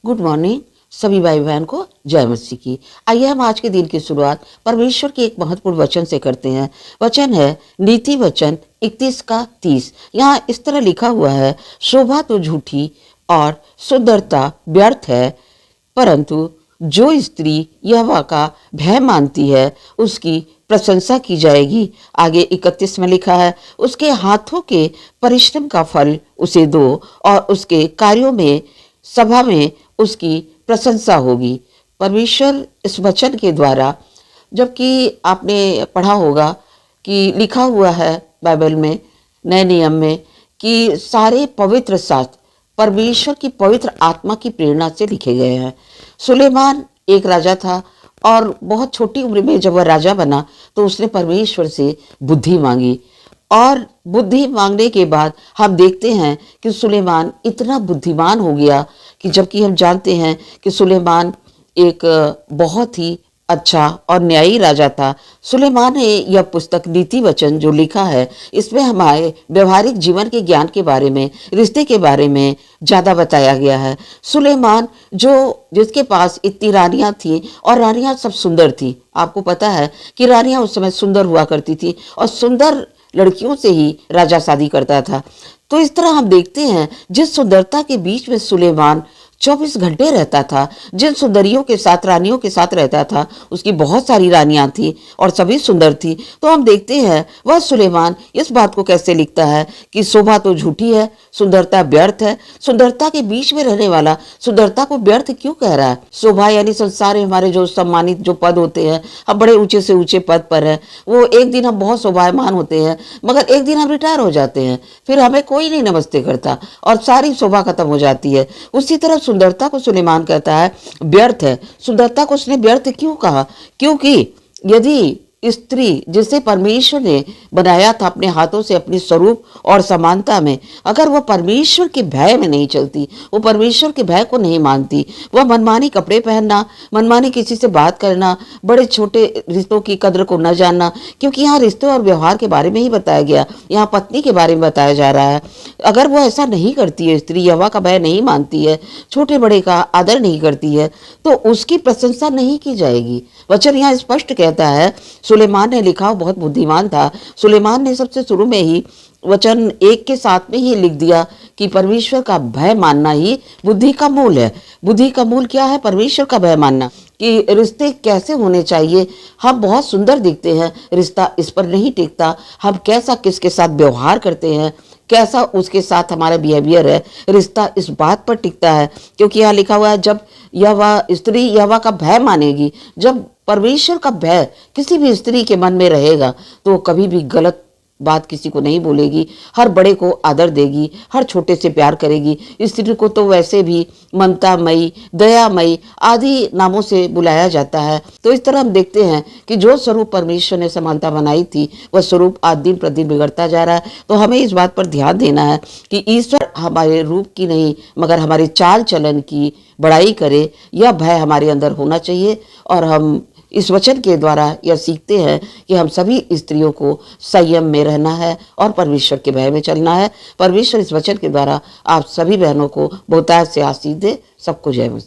Good morning सभी भाई बहन को जय मसीह की। आइए हम आज के दिन की शुरुआत परमेश्वर के एक महत्वपूर्ण वचन से करते हैं। वचन है नीति वचन 31 का 30। यहाँ इस तरह लिखा हुआ है, शोभा तो झूठी और सुंदरता व्यर्थ है, परंतु जो स्त्री यहोवा का भय मानती है उसकी प्रशंसा की जाएगी। आगे 31 में लिखा है, उसके हाथों के परिश्रम का फल उसे दो और उसके कार्यों में सभा में उसकी प्रशंसा होगी। परमेश्वर इस वचन के द्वारा, जबकि आपने पढ़ा होगा कि लिखा हुआ है बाइबल में, नए नियम में, कि सारे पवित्र शास्त्र परमेश्वर की पवित्र आत्मा की प्रेरणा से लिखे गए हैं। सुलेमान एक राजा था और बहुत छोटी उम्र में जब वह राजा बना तो उसने परमेश्वर से बुद्धि मांगी, और बुद्धि मांगने के बाद हम देखते हैं कि सुलेमान इतना बुद्धिमान हो गया कि, जबकि हम जानते हैं कि सुलेमान एक बहुत ही अच्छा और न्यायी राजा था। सुलेमान ने यह पुस्तक नीति वचन जो लिखा है, इसमें हमारे व्यवहारिक जीवन के ज्ञान के बारे में, रिश्ते के बारे में ज़्यादा बताया गया है। सुलेमान जिसके पास इतनी रानियां थी और रानियां सब सुंदर थी। आपको पता है कि रानियां उस समय सुंदर हुआ करती थी और सुंदर लड़कियों से ही राजा शादी करता था। तो इस तरह हम देखते हैं जिस सुंदरता के बीच में सुलेमान 24 घंटे रहता था, जिन सुंदरियों के साथ, रानियों के साथ रहता था, उसकी बहुत सारी रानियां थी और सभी सुंदर थी। तो हम देखते हैं वह सुलेमान इस बात को कैसे लिखता है कि शोभा तो झूठी है, सुंदरता व्यर्थ है। सुंदरता के बीच में रहने वाला सुंदरता को व्यर्थ क्यों कह रहा है? शोभा यानी संसार में हमारे जो सम्मानित जो पद होते हैं, हम बड़े ऊंचे से ऊंचे पद पर हैं, वो एक दिन हम बहुत शोभायमान होते हैं, मगर एक दिन हम रिटायर हो जाते हैं, फिर हमें कोई नहीं नमस्ते करता और सारी शोभा खत्म हो जाती है। उसी तरह सुंदरता को सुलेमान कहता है व्यर्थ है। सुंदरता को उसने व्यर्थ क्यों कहा? क्योंकि यदि स्त्री जिसे परमेश्वर ने बनाया था अपने हाथों से, अपनी स्वरूप और समानता में, अगर वह परमेश्वर के भय में नहीं चलती, वो परमेश्वर के भय को नहीं मानती, वह मनमानी कपड़े पहनना, मनमानी किसी से बात करना, बड़े छोटे रिश्तों की कद्र को न जानना, क्योंकि यहाँ रिश्तों और व्यवहार के बारे में ही बताया गया, यहाँ पत्नी के बारे में बताया जा रहा है। अगर वो ऐसा नहीं करती है, स्त्री यहोवा का भय नहीं मानती है, छोटे बड़े का आदर नहीं करती है, तो उसकी प्रशंसा नहीं की जाएगी। वचन यहाँ स्पष्ट कहता है। सुलेमान ने लिखा, बहुत बुद्धिमान था। सुलेमान ने सबसे शुरू में ही वचन 1 के साथ में ही लिख दिया कि परमेश्वर का भय मानना ही बुद्धि का मूल है। बुद्धि का मूल क्या है? परमेश्वर का भय मानना, कि रिश्ते कैसे होने चाहिए। हम बहुत सुंदर दिखते हैं, रिश्ता इस पर नहीं टिकता। हम कैसा किसके साथ व्यवहार करते हैं, कैसा उसके साथ हमारा बिहेवियर है, रिश्ता इस बात पर टिकता है। क्योंकि यहाँ लिखा हुआ है, जब स्त्री यहोवा का भय मानेगी, जब परमेश्वर का भय किसी भी स्त्री के मन में रहेगा, तो कभी भी गलत बात किसी को नहीं बोलेगी, हर बड़े को आदर देगी, हर छोटे से प्यार करेगी। स्त्री को तो वैसे भी ममतामयी, दयामयी आदि नामों से बुलाया जाता है। तो इस तरह हम देखते हैं कि जो स्वरूप परमेश्वर ने समानता बनाई थी, वह स्वरूप आज दिन प्रतिदिन बिगड़ता जा रहा है। तो हमें इस बात पर ध्यान देना है कि ईश्वर हमारे रूप की नहीं, मगर हमारे चाल चलन की बड़ाई करे, यह भय हमारे अंदर होना चाहिए। और हम इस वचन के द्वारा यह सीखते हैं कि हम सभी स्त्रियों को संयम में रहना है और परमेश्वर के भय में चलना है। परमेश्वर इस वचन के द्वारा आप सभी बहनों को बहुतायत से आशीष दे। सबको जय मसीह।